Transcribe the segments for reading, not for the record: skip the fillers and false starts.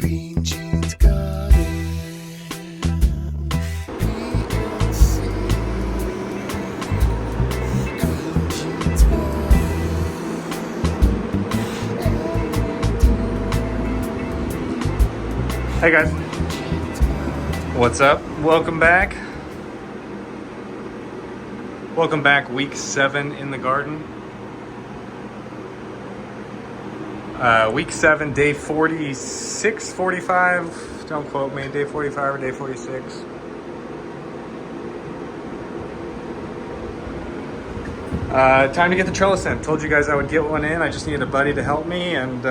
Green Jeans Garden. PLC. Green Jeans Garden. Hey guys, what's up? Welcome back. Welcome back, week 7 in the garden. Week 7, day 46, 45. Don't quote me, day 45 or day 46. Time to get the trellis in. Told you guys I would get one in. I just needed a buddy to help me, and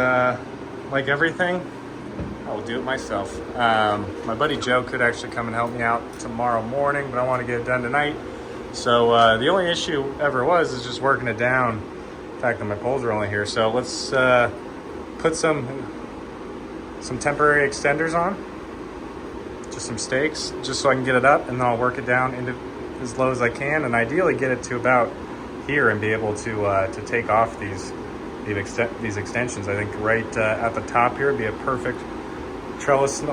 like everything, I will do it myself. My buddy Joe could actually come and help me out tomorrow morning, but I want to get it done tonight. So the only issue ever is just working it down. The fact that my poles are only here. So let's put some temporary extenders on, just some stakes, just so I can get it up, and then I'll work it down into as low as I can, and ideally get it to about here and be able to take off these extensions. I think right at the top here would be a perfect trellis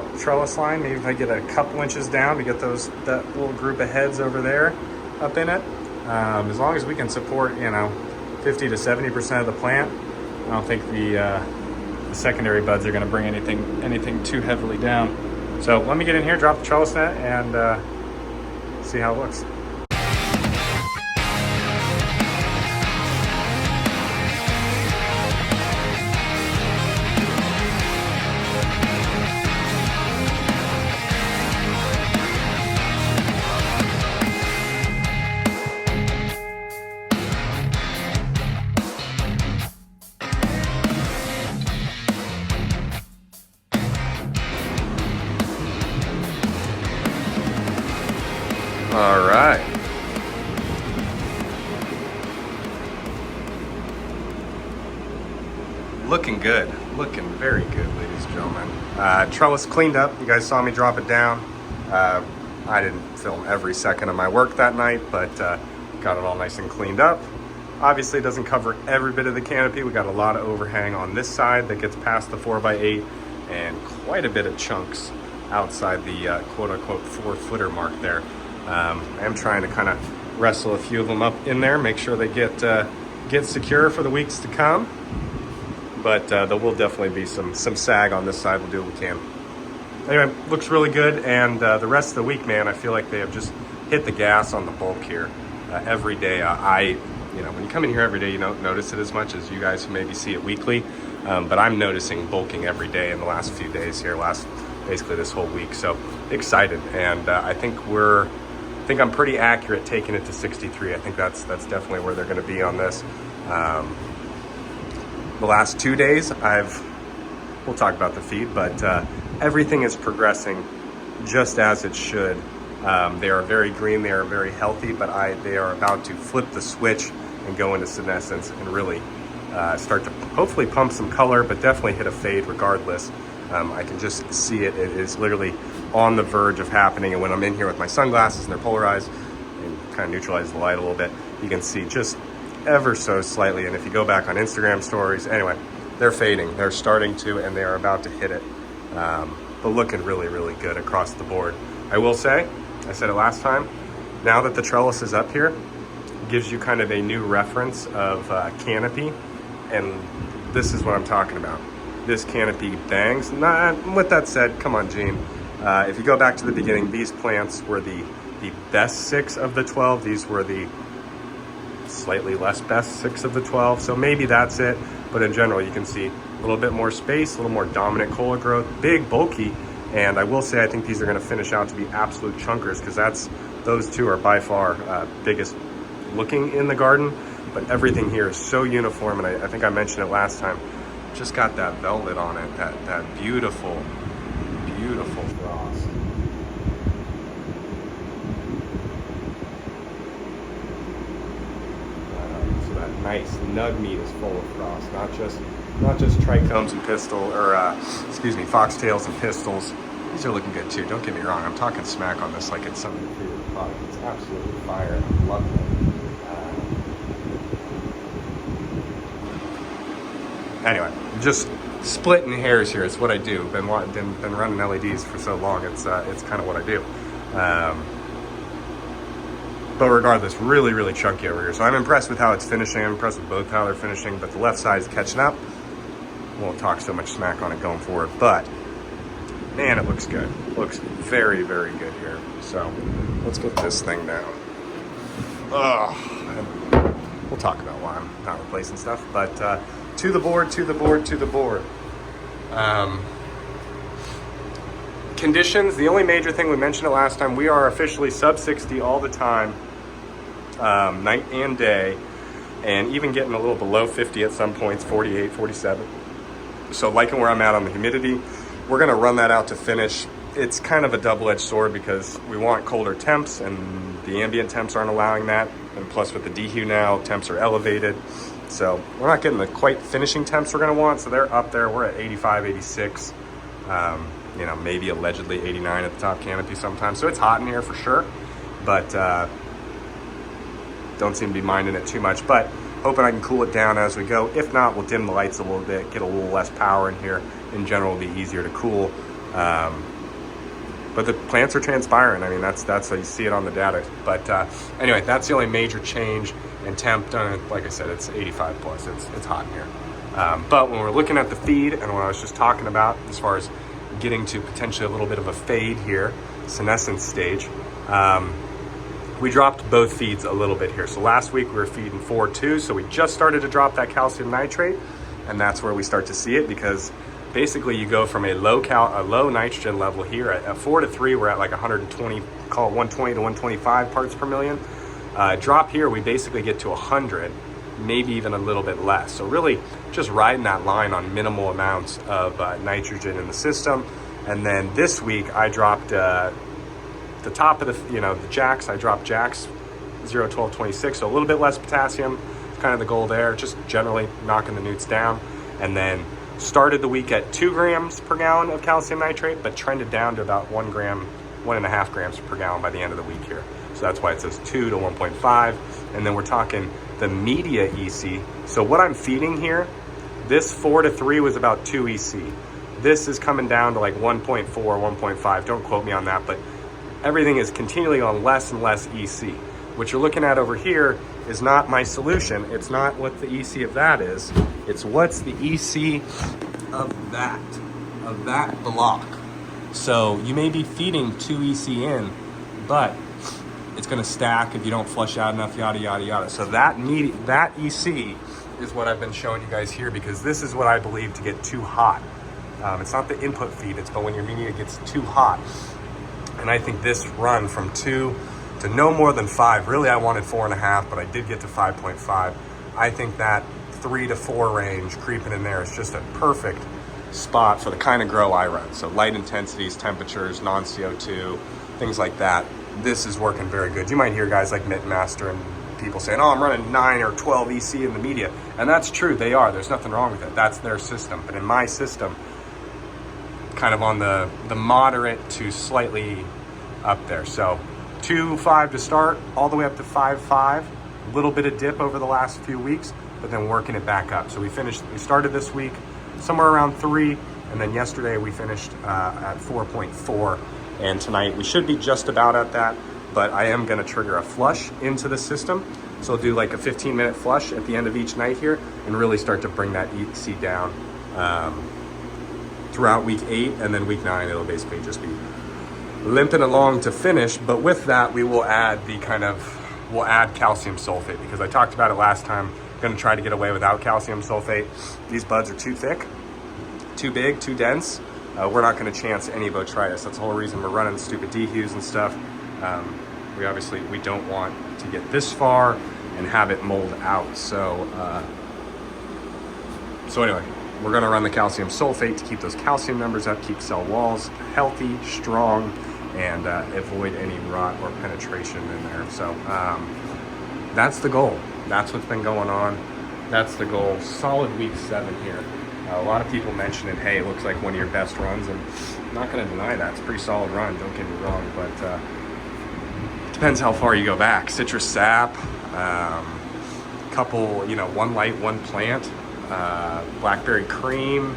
line. Maybe if I get a couple inches down to get that little group of heads over there up in it. As long as we can support 50 to 70% of the plant, I don't think the secondary buds are going to bring anything too heavily down. So let me get in here, drop the trellis net, and see how it looks. All right. Looking good. Looking very good, ladies and gentlemen. Trellis cleaned up. You guys saw me drop it down. I didn't film every second of my work that night, but got it all nice and cleaned up. Obviously, it doesn't cover every bit of the canopy. We got a lot of overhang on this side that gets past the 4x8, and quite a bit of chunks outside the quote-unquote 4-footer mark there. I am trying to kind of wrestle a few of them up in there, make sure they get secure for the weeks to come. But there will definitely be some sag on this side. We'll do what we can. Anyway, looks really good, and the rest of the week, man, I feel like they have just hit the gas on the bulk here every day. When you come in here every day, you don't notice it as much as you guys who maybe see it weekly. But I'm noticing bulking every day in the last few days here, basically this whole week. So excited, and I think I'm pretty accurate taking it to 63. I think that's definitely where they're going to be on this. The last 2 days, we'll talk about the feed, but everything is progressing just as it should. They are very green, they are very healthy, but they are about to flip the switch and go into senescence and really start to hopefully pump some color, but definitely hit a fade regardless. I can just see it. It is literally on the verge of happening, and when I'm in here with my sunglasses and they're polarized and kind of neutralize the light a little bit, you can see just ever so slightly. And if you go back on Instagram stories, anyway, they're fading. They're starting to, and they are about to hit it. But looking really, really good across the board. I will say, I said it last time, now that the trellis is up here, it gives you kind of a new reference of canopy, and this is what I'm talking about. This canopy bangs. With that said, come on, Gene. If you go back to the beginning, these plants were the best 6 of the 12. These were the slightly less best 6 of the 12. So maybe that's it. But in general, you can see a little bit more space, a little more dominant cola growth, big, bulky. And I will say, I think these are going to finish out to be absolute chunkers, because those two are by far biggest looking in the garden. But everything here is so uniform, and I think I mentioned it last time. Just got that velvet on it, that beautiful, beautiful frost. So that nice nug meat is full of frost, not just trichomes and foxtails and pistils. These are looking good too. Don't get me wrong. I'm talking smack on this like it's some inferior product. It's absolutely fire. I love it. Anyway, just splitting hairs here. It's what I do. Been running LEDs for so long. It's kind of what I do. But regardless, really chunky over here. So I'm impressed with how it's finishing. I'm impressed with both how they're finishing, but the left side is catching up. Won't talk so much smack on it going forward, but man, it looks good. Looks very good here. So let's get this thing down. We'll talk about why I'm not replacing stuff, but to the board. Conditions, the only major thing, we mentioned it last time, we are officially sub 60 all the time, night and day, and even getting a little below 50 at some points, 48, 47. So liking where I'm at on the humidity, we're gonna run that out to finish. It's kind of a double-edged sword because we want colder temps and the ambient temps aren't allowing that. And plus with the dehu now, temps are elevated. So we're not getting the quite finishing temps we're gonna want. So they're up there, we're at 85, 86. You know, maybe allegedly 89 at the top canopy sometimes. So it's hot in here for sure, but don't seem to be minding it too much. But hoping I can cool it down as we go. If not, we'll dim the lights a little bit, get a little less power in here. In general, it'll be easier to cool. But the plants are transpiring. I mean, that's how you see it on the data. But anyway, that's the only major change. And temp, like I said, it's 85 plus. It's hot in here. But when we're looking at the feed and what I was just talking about, as far as getting to potentially a little bit of a fade here, senescence stage, we dropped both feeds a little bit here. So last week we were feeding 4-2, so we just started to drop that calcium nitrate, and that's where we start to see it, because basically you go from a low nitrogen level here at 4 to 3, we're at like 120, call it 120 to 125 parts per million. Drop here, we basically get to 100, maybe even a little bit less. So really just riding that line on minimal amounts of nitrogen in the system. And then this week I dropped the top of the jacks. I dropped jacks 0, 12, 26, so a little bit less potassium. It's kind of the goal there, just generally knocking the newts down. And then started the week at 2 grams per gallon of calcium nitrate, but trended down to about 1 gram, 1.5 grams per gallon by the end of the week here. So that's why it says 2 to 1.5. And then we're talking the media EC. So what I'm feeding here, this 4 to 3 was about 2 EC. This is coming down to like 1.4, 1.5. Don't quote me on that, but everything is continually on less and less EC. What you're looking at over here is not my solution. It's not what the EC of that is. It's what's the EC of that block. So you may be feeding 2 EC in, but it's gonna stack if you don't flush out enough, yada, yada, yada. So that EC is what I've been showing you guys here, because this is what I believe to get too hot. It's not the input feed, it's but when your media gets too hot. And I think this run from 2 to no more than 5, really I wanted 4.5, but I did get to 5.5. I think that 3 to 4 range creeping in there is just a perfect spot for the kind of grow I run. So light intensities, temperatures, non-CO2, things like that. This is working very good. You might hear guys like Mitten Master and people saying, oh, I'm running 9 or 12 EC in the media. And that's true, they are. There's nothing wrong with it. That's their system. But in my system, kind of on the moderate to slightly up there. So 2.5 to start, all the way up to 5.5. A little bit of dip over the last few weeks, but then working it back up. So we started this week somewhere around 3, and then yesterday we finished at 4.4. And tonight we should be just about at that, but I am gonna trigger a flush into the system. So I'll do like a 15-minute flush at the end of each night here and really start to bring that EC down throughout week 8, and then week 9, it'll basically just be limping along to finish. But with that, we will add we'll add calcium sulfate, because I talked about it last time. I'm gonna try to get away without calcium sulfate. These buds are too thick, too big, too dense. We're not going to chance any botrytis. That's the whole reason we're running stupid dehus and stuff. We don't want to get this far and have it mold out. So anyway, we're going to run the calcium sulfate to keep those calcium numbers up, keep cell walls healthy, strong, and avoid any rot or penetration in there. So that's the goal. That's what's been going on. That's the goal. Solid week 7 here. A lot of people mentioning, hey, it looks like one of your best runs, and I'm not going to deny that. It's a pretty solid run, don't get me wrong, but depends how far you go back. Citrus sap, couple, 1 light, 1 plant, blackberry cream,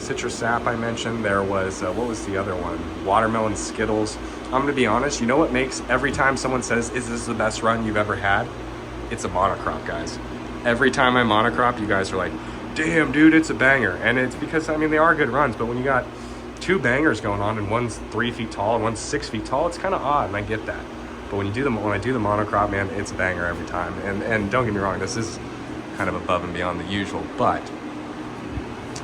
citrus sap I mentioned. There was, what was the other one? Watermelon Skittles. I'm gonna be honest, you know what makes every time someone says, is this the best run you've ever had? It's a monocrop, guys. Every time I monocrop, you guys are like, damn dude, it's a banger. And it's because, I mean, they are good runs, but when you got two bangers going on and one's 3 feet tall and one's 6 feet tall, it's kind of odd, and I get that. But when I do the monocrop, man, it's a banger every time. And don't get me wrong, this is kind of above and beyond the usual, but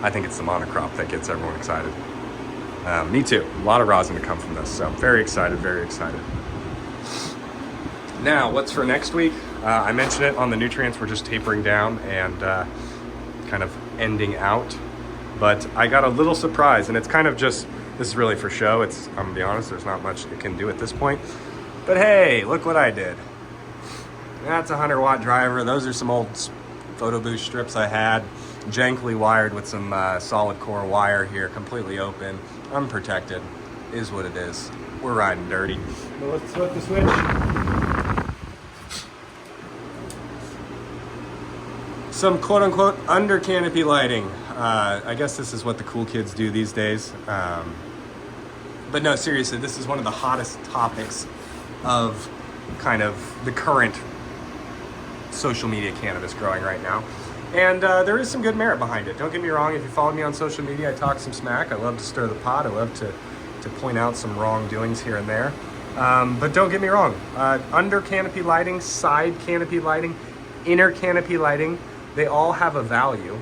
I think it's the monocrop that gets everyone excited. Me too. A lot of rosin to come from this, so I'm very excited, very excited. Now, what's for next week? I mentioned it on the nutrients. We're just tapering down and kind of ending out. But I got a little surprise, and it's kind of just, this is really for show. I'm gonna be honest, there's not much it can do at this point. But hey, look what I did. That's a 100-watt driver. Those are some old photo boost strips I had, jankily wired with some solid core wire here, completely open, unprotected. Is what it is. We're riding dirty. Well, let's flip the switch. Some quote-unquote under canopy lighting. I guess this is what the cool kids do these days. But no, seriously, this is one of the hottest topics of kind of the current social media cannabis growing right now. And there is some good merit behind it. Don't get me wrong, if you follow me on social media, I talk some smack. I love to stir the pot. I love to point out some wrongdoings here and there. But don't get me wrong, under canopy lighting, side canopy lighting, inner canopy lighting, they all have a value.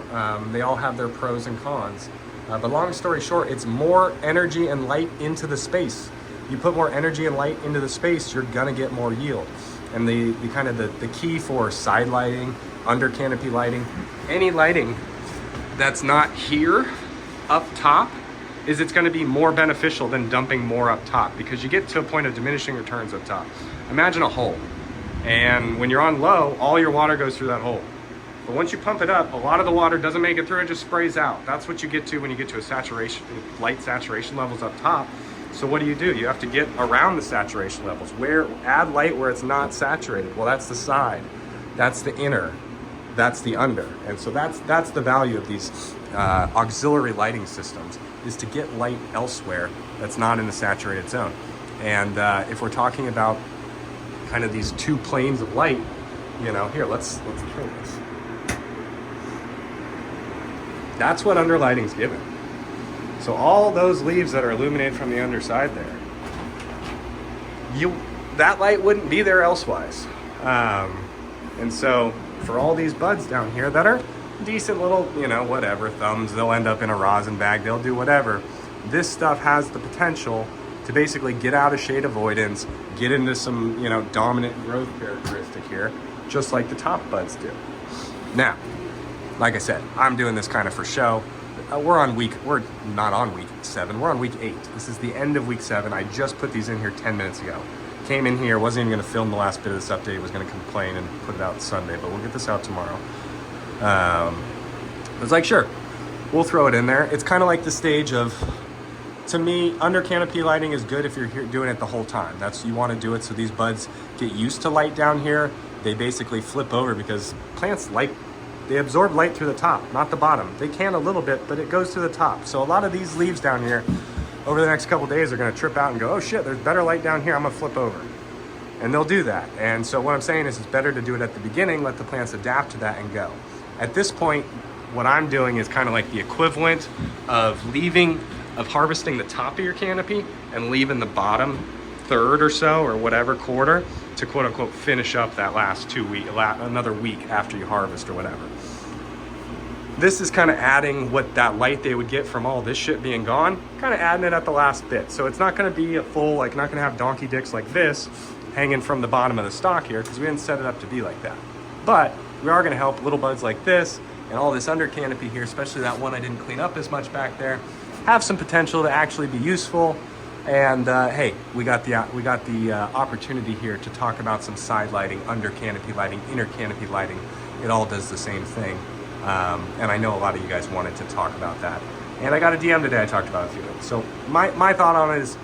They all have their pros and cons. But long story short, it's more energy and light into the space. You put more energy and light into the space, you're gonna get more yield. And the kind of the key for side lighting, under canopy lighting, any lighting that's not here up top, is it's gonna be more beneficial than dumping more up top, because you get to a point of diminishing returns up top. Imagine a hole, and when you're on low, all your water goes through that hole. But once you pump it up, a lot of the water doesn't make it through, it just sprays out. That's what you get to when you get to a saturation, light saturation levels up top. So what do? You have to get around the saturation levels. Add light where it's not saturated. Well, that's the side, that's the inner, that's the under. And so that's the value of these auxiliary lighting systems, is to get light elsewhere that's not in the saturated zone. And if we're talking about kind of these two planes of light, you know, here, let's trim this. That's what underlighting's given. So all those leaves that are illuminated from the underside there, that light wouldn't be there elsewise. And so for all these buds down here that are decent little, you know, whatever, thumbs, they'll end up in a rosin bag, they'll do whatever. This stuff has the potential to basically get out of shade avoidance, get into some, you know, dominant growth characteristic here, just like the top buds do. Now, like I said, I'm doing this kind of for show. We're not on week 7, we're on week 8. This is the end of week 7. I just put these in here 10 minutes ago. Came in here, wasn't even gonna film the last bit of this update, was gonna complain and put it out Sunday, but we'll get this out tomorrow. I was like, sure, we'll throw it in there. It's kind of like the stage of, to me, under canopy lighting is good if you're here doing it the whole time. You wanna do it so these buds get used to light down here. They basically flip over because plants they absorb light through the top, not the bottom. They can a little bit, but it goes to the top. So a lot of these leaves down here, over the next couple days, are gonna trip out and go, oh shit, there's better light down here, I'm gonna flip over. And they'll do that. And so what I'm saying is it's better to do it at the beginning, let the plants adapt to that and go. At this point, what I'm doing is kind of like the equivalent of harvesting the top of your canopy and leaving the bottom third or so, or whatever quarter, to quote unquote finish up that last another week after you harvest or whatever. This is kind of adding what that light they would get from all this shit being gone, kind of adding it at the last bit. So it's not going to be a full, like, not going to have donkey dicks like this hanging from the bottom of the stalk here, because we didn't set it up to be like that. But we are going to help little buds like this and all this under canopy here, especially that one I didn't clean up as much back there, have some potential to actually be useful. And hey, we got the opportunity here to talk about some side lighting, under canopy lighting, inner canopy lighting. It all does the same thing. And I know a lot of you guys wanted to talk about that. And I got a DM today, I talked about a few of them. So my thought on it is,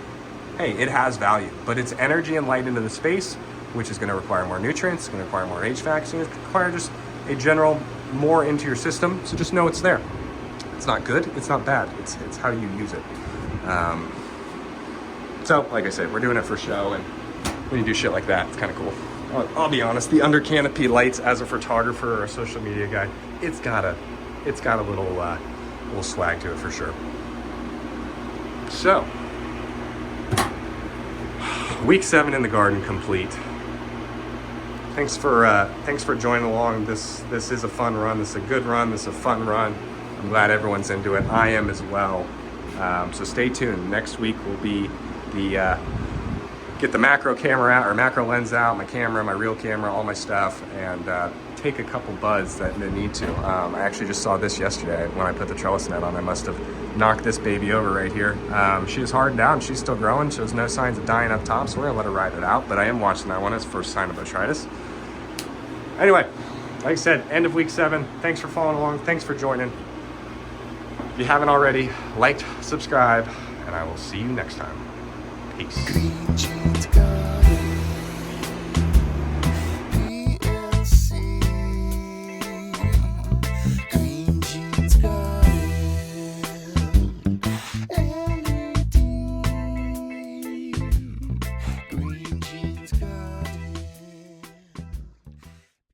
hey, it has value, but it's energy and light into the space, which is gonna require more nutrients, it's gonna require more HVAC, it's gonna require just a general more into your system, so just know it's there. It's not good, it's not bad. It's how you use it. So, like I said, we're doing it for show, and when you do shit like that, it's kind of cool. I'll be honest, the under canopy lights as a photographer or a social media guy, it's got a little swag to it for sure. So, week 7 in the garden complete. Thanks for joining along. This is a fun run. This is a good run. This is a fun run. I'm glad everyone's into it. I am as well. So stay tuned. Next week will be the get the macro camera out, or macro lens out, my camera, my real camera, all my stuff, and take a couple buds that need to. I actually just saw this yesterday when I put the trellis net on. I must have knocked this baby over right here. She is hardened out and she's still growing. Shows no signs of dying up top, so we're gonna let her ride it out. But I am watching that one as first sign of botrytis. Anyway, like I said, end of week 7. Thanks for following along. Thanks for joining. If you haven't already, liked, subscribe, and I will see you next time. Peace. Green Jeans Garden.